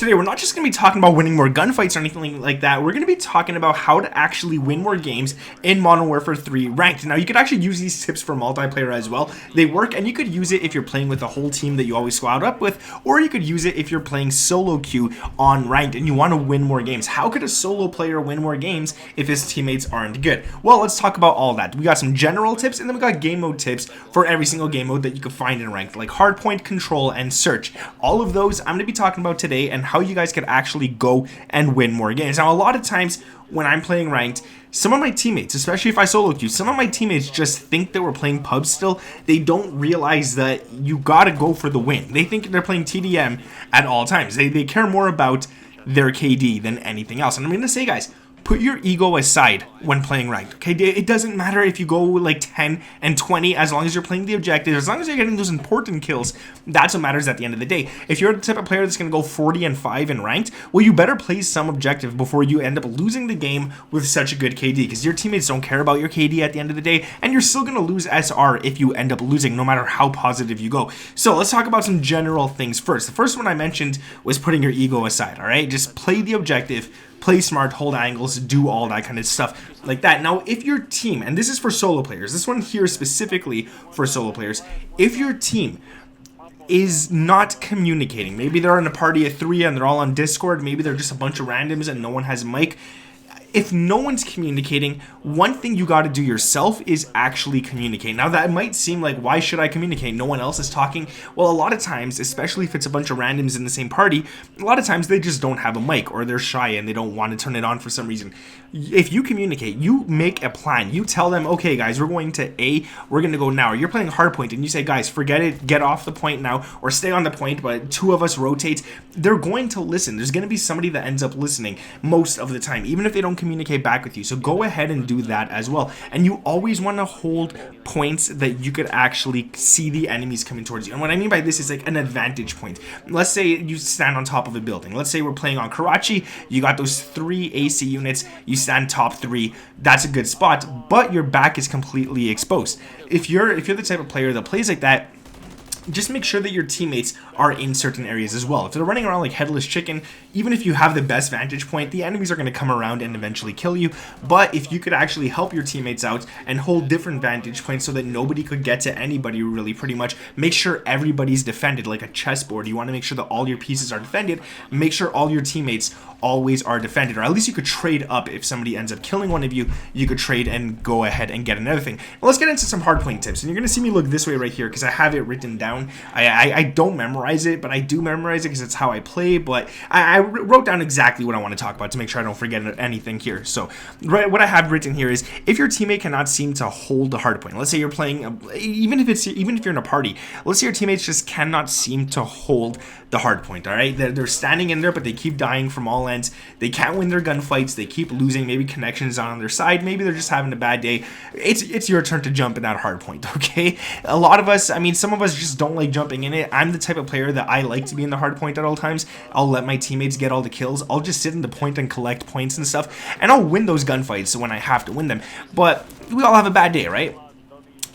Today we're not just going to be talking about winning more gunfights or anything like that. We're going to be talking about how to actually win more games in Modern Warfare 3 ranked. Now you could actually use these tips for multiplayer as well. They work, and you could use it if you're playing with a whole team that you always squad up with, or you could use it if you're playing solo queue on ranked and you want to win more games. How could a solo player win more games if his teammates aren't good? Well, let's talk about all that. We got some general tips, and then we got game mode tips for every single game mode that you can find in ranked, like Hardpoint, Control, and Search. All of those I'm going to be talking about today, and how you guys could actually go and win more games. Now, a lot of times when I'm playing ranked, some of my teammates, especially if I solo queue, some of my teammates just think that we're playing pub still. They don't realize that you gotta go for the win. They think they're playing TDM at all times. They care more about their KD than anything else. And I'm gonna say, guys, put your ego aside when playing ranked, okay? It doesn't matter if you go like 10 and 20, as long as you're playing the objective, as long as you're getting those important kills. That's what matters at the end of the day. If you're the type of player that's going to go 40 and 5 in ranked, well, you better play some objective before you end up losing the game with such a good KD, because your teammates don't care about your KD at the end of the day, and you're still going to lose SR if you end up losing, no matter how positive you go. So let's talk about some general things first. The first one I mentioned was putting your ego aside, all right? Just play the objective, play smart, hold angles, do all that kind of stuff like that. Now, if your team, and this is for solo players, this one here is specifically for solo players, if your team is not communicating, maybe they're in a party of 3 and they're all on Discord, maybe they're just a bunch of randoms and no one has a mic. If no one's communicating, one thing you got to do yourself is actually communicate. Now, that might seem like, why should I communicate? No one else is talking. Well, a lot of times, especially if it's a bunch of randoms in the same party, a lot of times they just don't have a mic, or they're shy and they don't want to turn it on for some reason. If you communicate, you make a plan. You tell them, okay, guys, we're going to A, we're going to go now. Or you're playing Hardpoint and you say, guys, forget it, get off the point now, or stay on the point, but 2 of us rotate. They're going to listen. There's going to be somebody that ends up listening most of the time, even if they don't communicate back with you. So go ahead and do that as well. And you always want to hold points that you could actually see the enemies coming towards you. And what I mean by this is like an advantage point. Let's say you stand on top of a building. Let's say we're playing on Karachi. You got those 3 AC units. You stand top 3. That's a good spot, but your back is completely exposed. If you're the type of player that plays like that, just make sure that your teammates are in certain areas as well. If they're running around like headless chicken, even if you have the best vantage point, the enemies are going to come around and eventually kill you. But if you could actually help your teammates out and hold different vantage points so that nobody could get to anybody, really, pretty much, make sure everybody's defended like a chessboard. You want to make sure that all your pieces are defended. Make sure all your teammates always are defended, or at least you could trade up. If somebody ends up killing one of you, you could trade and go ahead and get another thing. Now let's get into some hardpoint tips, and you're going to see me look this way right here because I have it written down. I don't memorize it, but I do memorize it because it's how I play. But I wrote down exactly what I want to talk about to make sure I don't forget anything here. So what I have written here is, if your teammate cannot seem to hold the hardpoint, let's say you're playing, even if you're in a party, let's say your teammates just cannot seem to hold the hardpoint. All right, they're standing in there, but they keep dying from all ends. They can't win their gunfights. They keep losing. Maybe connections on their side. Maybe they're just having a bad day. It's your turn to jump in that hardpoint. Okay, a lot of us, I mean, some of us just don't like jumping in it. I'm the type of player that I like to be in the hardpoint at all times. I'll let my teammates get all the kills. I'll just sit in the point and collect points and stuff, and I'll win those gunfights when I have to win them. But we all have a bad day, right?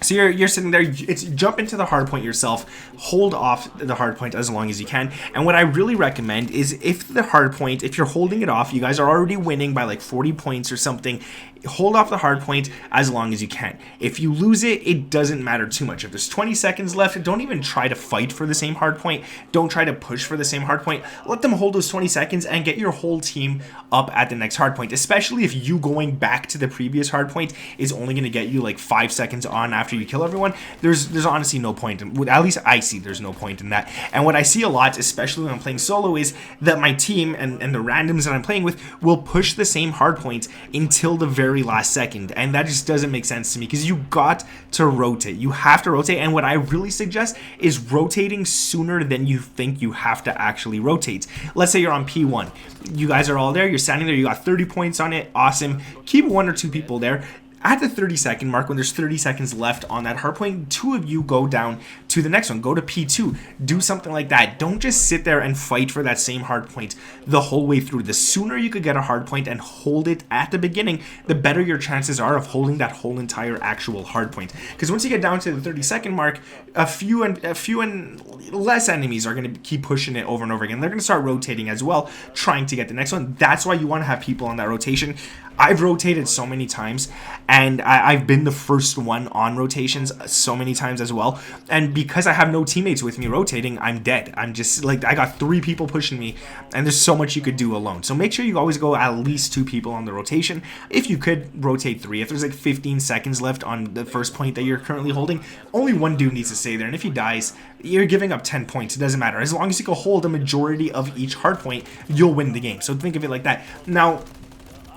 So you're sitting there, it's jump into the hardpoint yourself, hold off the hardpoint as long as you can. And what I really recommend is, if the hardpoint, if you're holding it off, you guys are already winning by like 40 points or something, hold off the hardpoint as long as you can. If you lose it, it doesn't matter too much. If there's 20 seconds left, don't even try to fight for the same hardpoint. Don't try to push for the same hardpoint. Let them hold those 20 seconds and get your whole team up at the next hardpoint, especially if you going back to the previous hardpoint is only going to get you like 5 seconds on after you kill everyone. There's honestly no point in, at least I see there's no point in that. And what I see a lot, especially when I'm playing solo, is that my team and the randoms that I'm playing with will push the same hardpoint until the very last second, and that just doesn't make sense to me, because you got to rotate. You have to rotate, and what I really suggest is rotating sooner than you think you have to actually rotate. Let's say you're on P1, you guys are all there, you're standing there, you got 30 points on it, awesome. Keep 1 or 2 people there. At the 30-second mark, when there's 30 seconds left on that hardpoint, 2 of you go down to the next one. Go to P2. Do something like that. Don't just sit there and fight for that same hardpoint the whole way through. The sooner you could get a hardpoint and hold it at the beginning, the better your chances are of holding that whole entire actual hardpoint. Because once you get down to the 30-second mark, a few and less enemies are going to keep pushing it over and over again. They're going to start rotating as well, trying to get the next one. That's why you want to have people on that rotation. I've rotated so many times, and I've been the first one on rotations so many times as well. And because I have no teammates with me rotating, I'm dead. I'm just like, I got 3 people pushing me, and there's so much you could do alone. So make sure you always go at least 2 people on the rotation. If you could rotate 3, if there's like 15 seconds left on the first point that you're currently holding, only 1 dude needs to stay there. And if he dies, you're giving up 10 points. It doesn't matter. As long as you can hold a majority of each hard point, you'll win the game. So think of it like that. Now,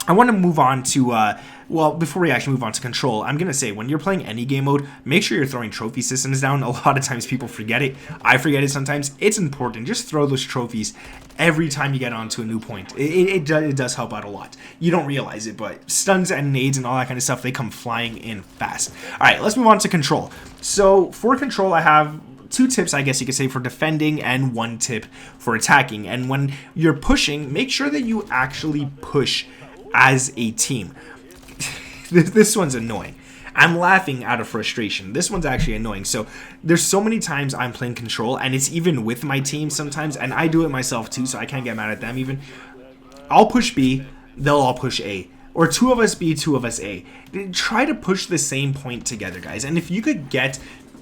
I want to move on to, well, before we actually move on to control, I'm going to say, when you're playing any game mode, make sure you're throwing trophy systems down. A lot of times people forget it. I forget it sometimes. It's important. Just throw those trophies every time you get onto a new point. It does help out a lot. You don't realize it, but stuns and nades and all that kind of stuff, they come flying in fast. All right, let's move on to control. So for control, I have 2 tips, I guess you could say, for defending and 1 tip for attacking. And when you're pushing, make sure that you actually push as a team. This one's annoying. I'm laughing out of frustration. This one's actually annoying. So there's so many times I'm playing control, and it's even with my team sometimes, and I do it myself too, so I can't get mad at them even. I'll push B, they'll all push A. Or 2 of us B, 2 of us A. Try to push the same point together, guys. And if you could get,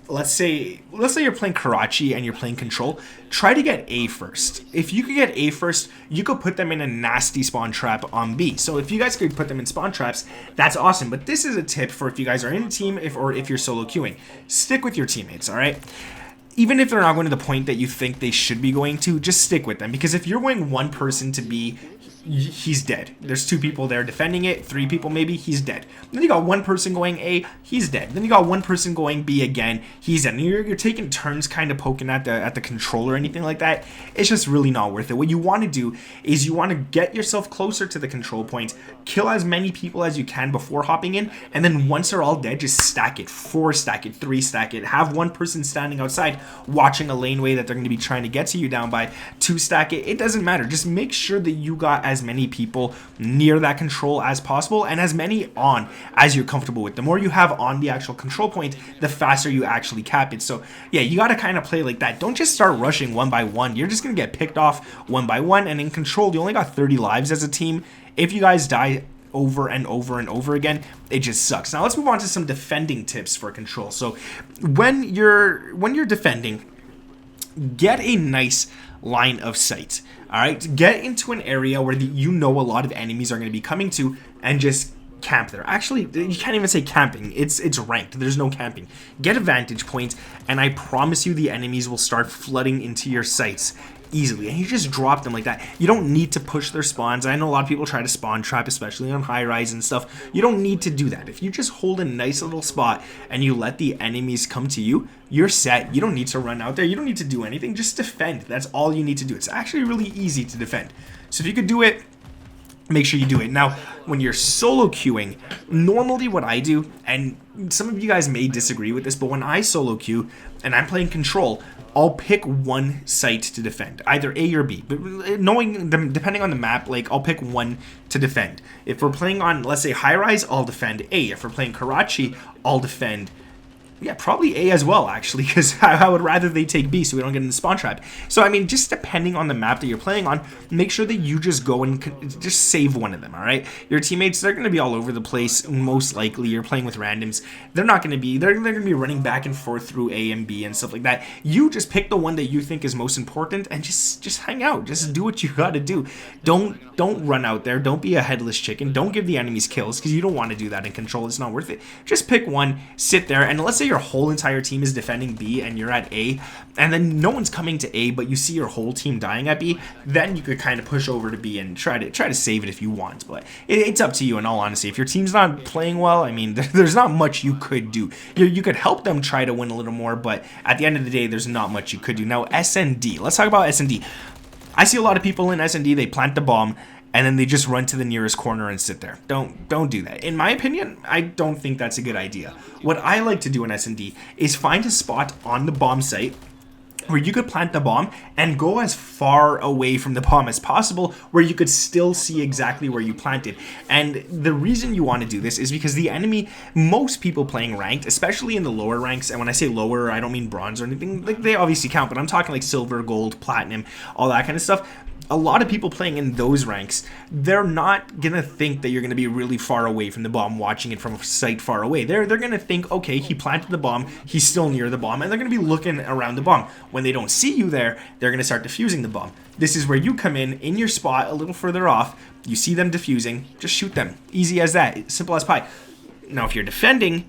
let's say you're playing Karachi and you're playing control, try to get A first. If you could get A first, you could put them in a nasty spawn trap on B. So if you guys could put them in spawn traps, that's awesome. But this is a tip for if you guys are in a team, or if you're solo queuing. Stick with your teammates, all right? Even if they're not going to the point that you think they should be going to, just stick with them. Because if you're going 1 person to B, he's dead. There's 2 people there defending it, 3 people maybe, he's dead. Then you got 1 person going A, he's dead. Then you got 1 person going B again, he's dead. And you're taking turns kind of poking at the controller or anything like that. It's just really not worth it. What you want to do is you want to get yourself closer to the control point, kill as many people as you can before hopping in, and then once they're all dead, just stack it. 4 stack it, 3 stack it. Have 1 person standing outside watching a laneway that they're going to be trying to get to you down by. 2 stack it. It doesn't matter. Just make sure that you got as many people near that control as possible, and as many on as you're comfortable with. The more you have on the actual control point, the faster you actually cap it. So yeah, you got to kind of play like that. Don't just start rushing 1 by 1. You're just going to get picked off 1 by 1, and in control, you only got 30 lives as a team. If you guys die over and over and over again, it just sucks. Now let's move on to some defending tips for control. So when you're defending, get a nice line of sight. All right, get into an area where you know a lot of enemies are going to be coming to, and just camp there. Actually, you can't even say camping. It's ranked. There's no camping. Get a vantage point, and I promise you the enemies will start flooding into your sights easily, and you just drop them like that. You don't need to push their spawns. I know a lot of people try to spawn trap, especially on high rise and stuff. You don't need to do that. If you just hold a nice little spot and you let the enemies come to you, you're set. You don't need to run out there. You don't need to do anything. Just defend. That's all you need to do. It's actually really easy to defend. So if you could do it, make sure you do it. Now, when you're solo queuing, normally what I do, and some of you guys may disagree with this, but when I solo queue and I'm playing control, I'll pick 1 site to defend, either A or B. But knowing them, depending on the map, like I'll pick 1 to defend. If we're playing on, let's say, high rise, I'll defend A. If we're playing Karachi, I'll defend, yeah, probably A as well, actually, because I would rather they take B so we don't get in the spawn trap. So, I mean, just depending on the map that you're playing on, make sure that you just go and just save one of them, all right? Your teammates, they're going to be all over the place, most likely. You're playing with randoms. They're not going to be, they're going to be running back and forth through A and B and stuff like that. You just pick the one that you think is most important and just hang out. Just do what you got to do. Don't run out there. Don't be a headless chicken. Don't give the enemies kills, because you don't want to do that in control. It's not worth it. Just pick one, sit there, and let's say your whole entire team is defending B and you're at A, and then no one's coming to A, but you see your whole team dying at B, then you could kind of push over to B and try to save it if you want. But it's up to you, in all honesty. If your team's not playing well, I mean, there's not much you could do. You could help them try to win a little more, but at the end of the day, there's not much you could do. Now, SND. Let's talk about SND. I see a lot of people in SND, they plant the bomb, and then they just run to the nearest corner and sit there. Don't do that. In my opinion, I don't think that's a good idea. What I like to do in S&D is find a spot on the bomb site where you could plant the bomb and go as far away from the bomb as possible, where you could still see exactly where you planted. And the reason you want to do this is because the enemy, most people playing ranked, especially in the lower ranks, and when I say lower, I don't mean bronze or anything, like they obviously count, but I'm talking like silver, gold, platinum, all that kind of stuff. A lot of people playing in those ranks, they're not gonna think that you're gonna be really far away from the bomb, watching it from a site far away. They're gonna think, okay, he planted the bomb, he's still near the bomb, and they're gonna be looking around the bomb. When they don't see you there, they're gonna start defusing the bomb. This is where you come in your spot a little further off. You see them defusing, just shoot them. Easy as that, simple as pie. Now, if you're defending,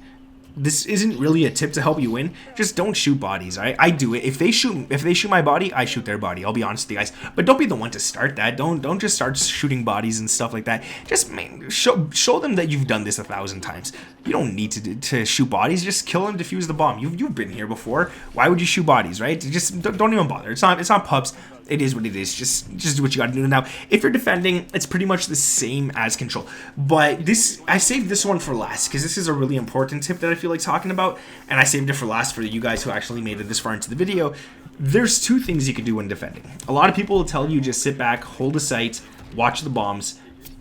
this isn't really a tip to help you win. Just don't shoot bodies, all right? I do it. If they shoot my body, I shoot their body. I'll be honest with you guys. But don't be the one to start that. Don't just start shooting bodies and stuff like that. Just show them that you've done this 1,000 times. You don't need to shoot bodies. Just kill and defuse the bomb. You've been here before. Why would you shoot bodies, right? Just don't even bother. It's not pubs. It is what it is. Just do what you gotta do. Now, if you're defending, it's pretty much the same as control. But I saved this one for last because this is a really important tip that I feel like talking about, and I saved it for last for you guys who actually made it this far into the video. There's two things you can do when defending. A lot of people will tell you just sit back, hold a sight, watch the bombs,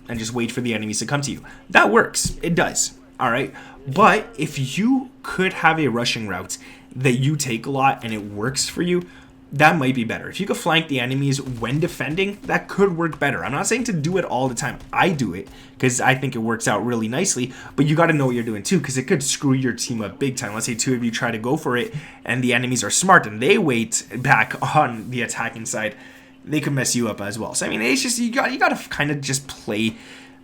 and just wait for the enemies to come to you. That works. It does. All right. But if you could have a rushing route that you take a lot and it works for you, that might be better. If you could flank the enemies when defending, that could work better. I'm not saying to do it all the time. I do it because I think it works out really nicely, but you got to know what you're doing too, because it could screw your team up big time. Let's say two of you try to go for it and the enemies are smart and they wait back on the attacking side. They could mess you up as well. So I mean, it's just you got to kind of just play.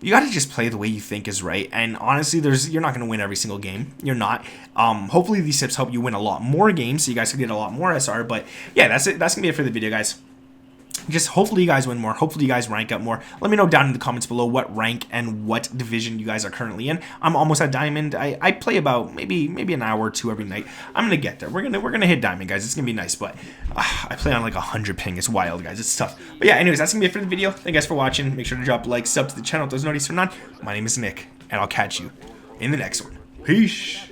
You got to just play the way you think is right. And honestly, you're not going to win every single game. You're not. Hopefully these tips help you win a lot more games so you guys can get a lot more SR. But yeah, that's it. That's going to be it for the video, guys. Just hopefully you guys win more. Hopefully you guys rank up more. Let me know down in the comments below what rank and what division you guys are currently in. I'm almost at diamond. I play about maybe an hour or two every night. I'm gonna get there. We're gonna hit diamond, guys. It's gonna be nice. But I play on like 100 ping. It's wild, guys. It's tough. But yeah, anyways, that's gonna be it for the video. Thank you guys for watching. Make sure to drop a like, sub to the channel if those notifications are on. My name is Nick, and I'll catch you in the next one. Peace.